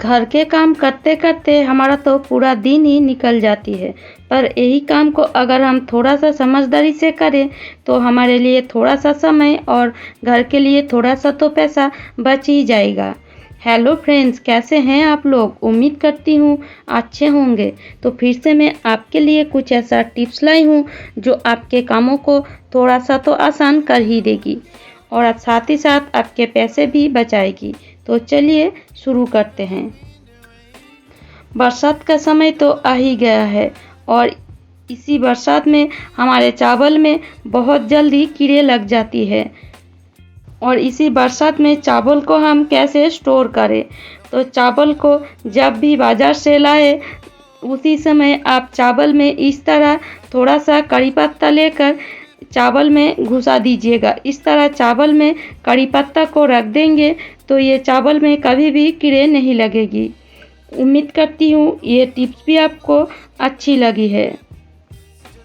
घर के काम करते करते हमारा तो पूरा दिन ही निकल जाती है, पर यही काम को अगर हम थोड़ा सा समझदारी से करें तो हमारे लिए थोड़ा सा समय और घर के लिए थोड़ा सा तो पैसा बच ही जाएगा। हेलो फ्रेंड्स, कैसे हैं आप लोग? उम्मीद करती हूँ अच्छे होंगे। तो फिर से मैं आपके लिए कुछ ऐसा टिप्स लाई हूँ जो आपके कामों को थोड़ा सा तो आसान कर ही देगी और साथ ही साथ आपके पैसे भी बचाएगी। तो चलिए शुरू करते हैं। बरसात का समय तो आ ही गया है और इसी बरसात में हमारे चावल में बहुत जल्दी कीड़े लग जाती है और इसी बरसात में चावल को हम कैसे स्टोर करें? तो चावल को जब भी बाज़ार से लाए उसी समय आप चावल में इस तरह थोड़ा सा कड़ी पत्ता लेकर चावल में घुसा दीजिएगा। इस तरह चावल में कड़ी पत्ता को रख देंगे तो ये चावल में कभी भी कीड़े नहीं लगेगी। उम्मीद करती हूँ ये टिप्स भी आपको अच्छी लगी है।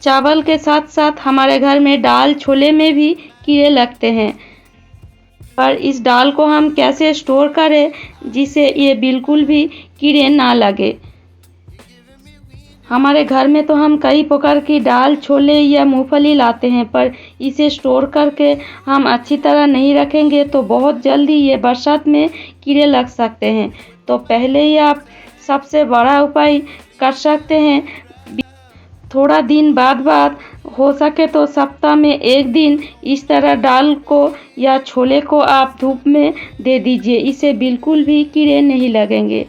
चावल के साथ साथ हमारे घर में दाल छोले में भी कीड़े लगते हैं, पर इस दाल को हम कैसे स्टोर करें जिससे ये बिल्कुल भी कीड़े ना लगे। हमारे घर में तो हम कई प्रकार की दाल छोले या मूंगफली लाते हैं, पर इसे स्टोर करके हम अच्छी तरह नहीं रखेंगे तो बहुत जल्दी ये बरसात में कीड़े लग सकते हैं। तो पहले ही आप सबसे बड़ा उपाय कर सकते हैं, थोड़ा दिन बाद हो सके तो सप्ताह में एक दिन इस तरह दाल को या छोले को आप धूप में दे दीजिए। इससे बिल्कुल भी कीड़े नहीं लगेंगे।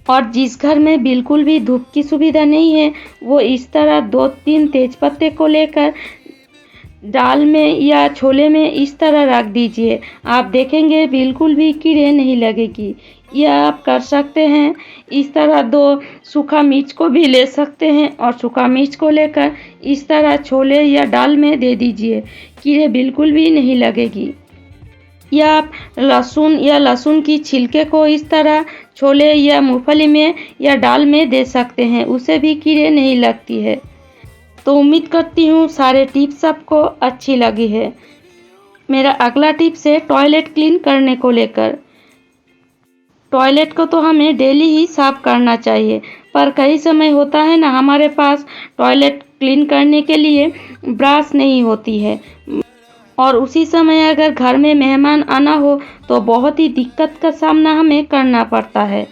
और जिस घर में बिल्कुल भी धूप की सुविधा नहीं है वो इस तरह 2-3 तेजपत्ते को लेकर दाल में या छोले में इस तरह रख दीजिए। आप देखेंगे बिल्कुल भी कीड़े नहीं लगेगी। यह आप कर सकते हैं। इस तरह 2 सूखा मिर्च को भी ले सकते हैं और सूखा मिर्च को लेकर इस तरह छोले या दाल में दे दीजिए, कीड़े बिल्कुल भी नहीं लगेगी। या आप लहसुन की छिलके को इस तरह छोले या मूंगफली में या दाल में दे सकते हैं, उसे भी कीड़े नहीं लगती है। तो उम्मीद करती हूँ सारे टिप्स आपको अच्छी लगी है। मेरा अगला टिप्स है टॉयलेट क्लीन करने को लेकर। टॉयलेट को तो हमें डेली ही साफ करना चाहिए, पर कई समय होता है ना हमारे पास टॉयलेट क्लीन करने के लिए ब्रश नहीं होती है और उसी समय अगर घर में मेहमान आना हो तो बहुत ही दिक्कत का सामना हमें करना पड़ता है।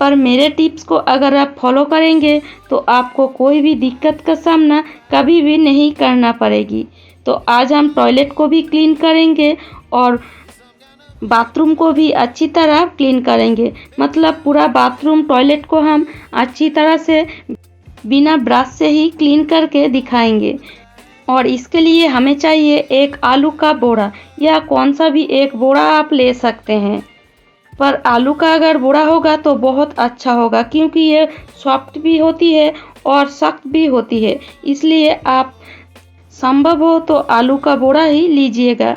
पर मेरे टिप्स को अगर आप फॉलो करेंगे तो आपको कोई भी दिक्कत का सामना कभी भी नहीं करना पड़ेगी। तो आज हम टॉयलेट को भी क्लीन करेंगे और बाथरूम को भी अच्छी तरह क्लीन करेंगे। मतलब पूरा बाथरूम टॉयलेट को हम अच्छी तरह से बिना ब्रश से ही क्लीन करके दिखाएंगे। और इसके लिए हमें चाहिए एक आलू का बोरा या कौन सा भी एक बोरा आप ले सकते हैं, पर आलू का अगर बोरा होगा तो बहुत अच्छा होगा क्योंकि ये सॉफ्ट भी होती है और सख्त भी होती है। इसलिए आप संभव हो तो आलू का बोरा ही लीजिएगा।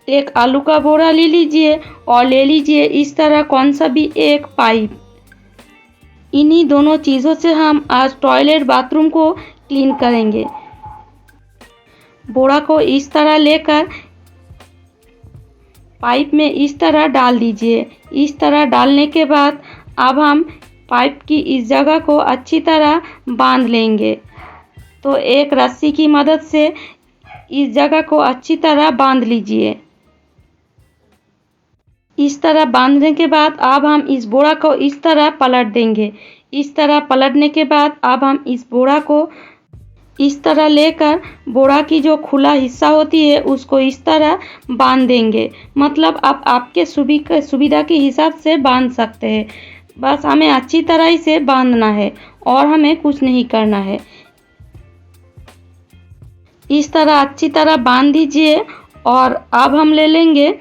एक आलू का बोरा ले लीजिए और ले लीजिए इस तरह कौन सा भी एक पाइप। इन्हीं दोनों चीज़ों से हम आज टॉयलेट बाथरूम को क्लीन करेंगे। बोरा को इस तरह लेकर पाइप में इस तरह डाल दीजिए। इस तरह डालने के बाद अब हम पाइप की इस जगह को अच्छी तरह बांध लेंगे। तो एक रस्सी की मदद से इस जगह को अच्छी तरह बांध लीजिए। इस तरह बांधने के बाद अब हम इस बोरा को इस तरह पलट देंगे। इस तरह पलटने के बाद अब हम इस बोरा को इस तरह लेकर बोरा की जो खुला हिस्सा होती है उसको इस तरह बांध देंगे। मतलब आप आपके सुविधा के हिसाब से बांध सकते हैं। बस हमें अच्छी तरह इसे बांधना है और हमें कुछ नहीं करना है। इस तरह अच्छी तरह बांध दीजिए और अब हम ले लेंगे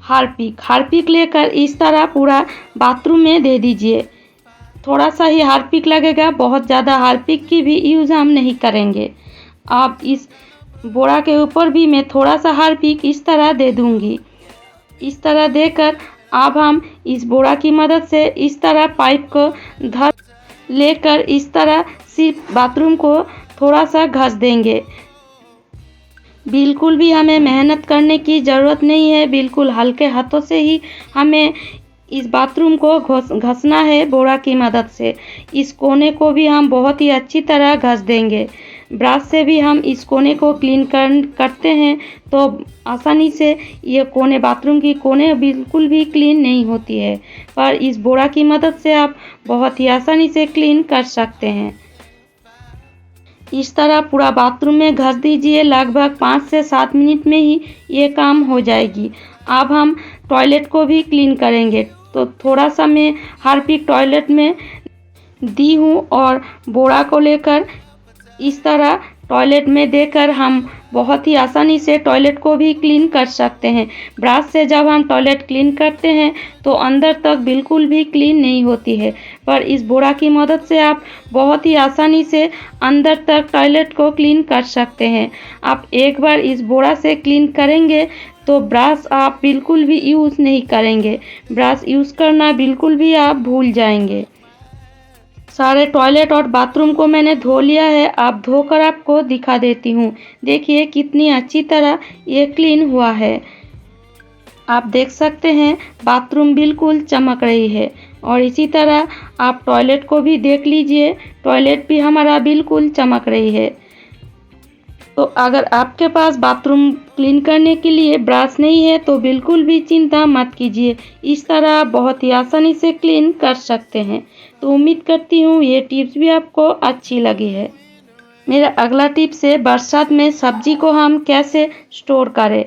हार्पिक लेकर इस तरह पूरा बाथरूम में दे दीजिए। थोड़ा सा ही हार्पिक लगेगा, बहुत ज़्यादा हार्पिक की भी यूज़ हम नहीं करेंगे। अब इस बोरा के ऊपर भी मैं थोड़ा सा हार्पिक इस तरह दे दूंगी। इस तरह देकर अब हम इस बोरा की मदद से इस तरह पाइप को धर लेकर इस तरह सिर्फ बाथरूम को थोड़ा सा घस देंगे। बिल्कुल भी हमें मेहनत करने की ज़रूरत नहीं है, बिल्कुल हल्के हाथों से ही हमें इस बाथरूम को घसना है बोरा की मदद से। इस कोने को भी हम बहुत ही अच्छी तरह घस देंगे। ब्रश से भी हम इस कोने को क्लीन करते हैं तो आसानी से ये कोने, बाथरूम की कोने बिल्कुल भी क्लीन नहीं होती है, पर इस बोरा की मदद से आप बहुत ही आसानी से क्लीन कर सकते हैं। इस तरह पूरा बाथरूम में घस दीजिए। लगभग 5 से 7 मिनट में ही ये काम हो जाएगी। अब हम टॉयलेट को भी क्लीन करेंगे, तो थोड़ा सा मैं हार्पिक टॉयलेट में दी हूँ और बोरा को लेकर इस तरह टॉयलेट में देकर हम बहुत ही आसानी से टॉयलेट को भी क्लीन कर सकते हैं। ब्रश से जब हम टॉयलेट क्लीन करते हैं तो अंदर तक बिल्कुल भी क्लीन नहीं होती है, पर इस बोरा की मदद से आप बहुत ही आसानी से अंदर तक टॉयलेट को क्लीन कर सकते हैं। आप एक बार इस बोरा से क्लीन करेंगे तो ब्रश आप बिल्कुल भी यूज़ नहीं करेंगे। ब्रश यूज़ करना बिल्कुल भी आप भूल जाएंगे। सारे टॉयलेट और बाथरूम को मैंने धो लिया है। अब धोकर आपको दिखा देती हूँ। देखिए कितनी अच्छी तरह ये क्लीन हुआ है। आप देख सकते हैं बाथरूम बिल्कुल चमक रही है। और इसी तरह आप टॉयलेट को भी देख लीजिए, टॉयलेट भी हमारा बिल्कुल चमक रही है। तो अगर आपके पास बाथरूम क्लीन करने के लिए ब्रश नहीं है तो बिल्कुल भी चिंता मत कीजिए। इस तरह आप बहुत ही आसानी से क्लीन कर सकते हैं। तो उम्मीद करती हूँ ये टिप्स भी आपको अच्छी लगी है। मेरा अगला टिप्स है बरसात में सब्जी को हम कैसे स्टोर करें।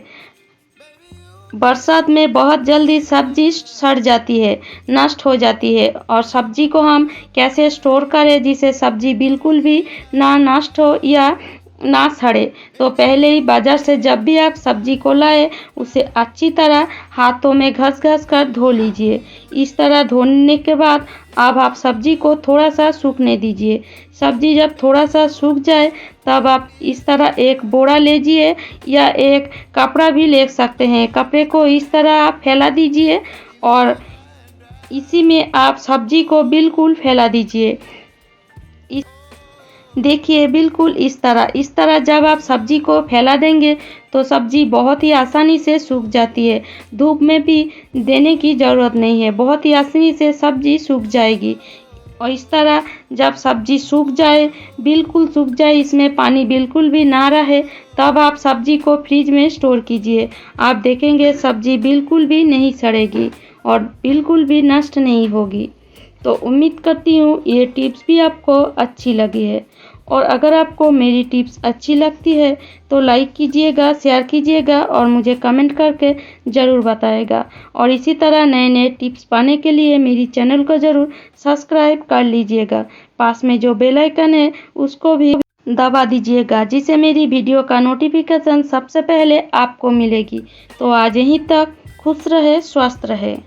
बरसात में बहुत जल्दी सब्जी सड़ जाती है, नष्ट हो जाती है, और सब्जी को हम कैसे स्टोर करें जिससे सब्जी बिल्कुल भी ना नष्ट हो या ना सड़े। तो पहले ही बाजार से जब भी आप सब्जी को लाए उसे अच्छी तरह हाथों में घस कर धो लीजिए। इस तरह धोने के बाद अब आप सब्जी को थोड़ा सा सूखने दीजिए। सब्जी जब थोड़ा सा सूख जाए तब आप इस तरह एक बोरा लीजिए या एक कपड़ा भी ले सकते हैं। कपड़े को इस तरह आप फैला दीजिए और इसी में आप सब्जी को बिल्कुल फैला दीजिए। देखिए बिल्कुल इस तरह जब आप सब्जी को फैला देंगे तो सब्जी बहुत ही आसानी से सूख जाती है। धूप में भी देने की ज़रूरत नहीं है, बहुत ही आसानी से सब्जी सूख जाएगी। और इस तरह जब सब्जी सूख जाए, बिल्कुल सूख जाए, इसमें पानी बिल्कुल भी ना रहे, तब आप सब्जी को फ्रिज में स्टोर कीजिए। आप देखेंगे सब्जी बिल्कुल भी नहीं सड़ेगी और बिल्कुल भी नष्ट नहीं होगी। तो उम्मीद करती हूँ ये टिप्स भी आपको अच्छी लगी है। और अगर आपको मेरी टिप्स अच्छी लगती है तो लाइक कीजिएगा, शेयर कीजिएगा और मुझे कमेंट करके ज़रूर बताइएगा। और इसी तरह नए नए टिप्स पाने के लिए मेरी चैनल को ज़रूर सब्सक्राइब कर लीजिएगा। पास में जो बेल आइकन है उसको भी दबा दीजिएगा, जिससे मेरी वीडियो का नोटिफिकेशन सबसे पहले आपको मिलेगी। तो आज यहीं तक, खुश रहे, स्वस्थ रहे।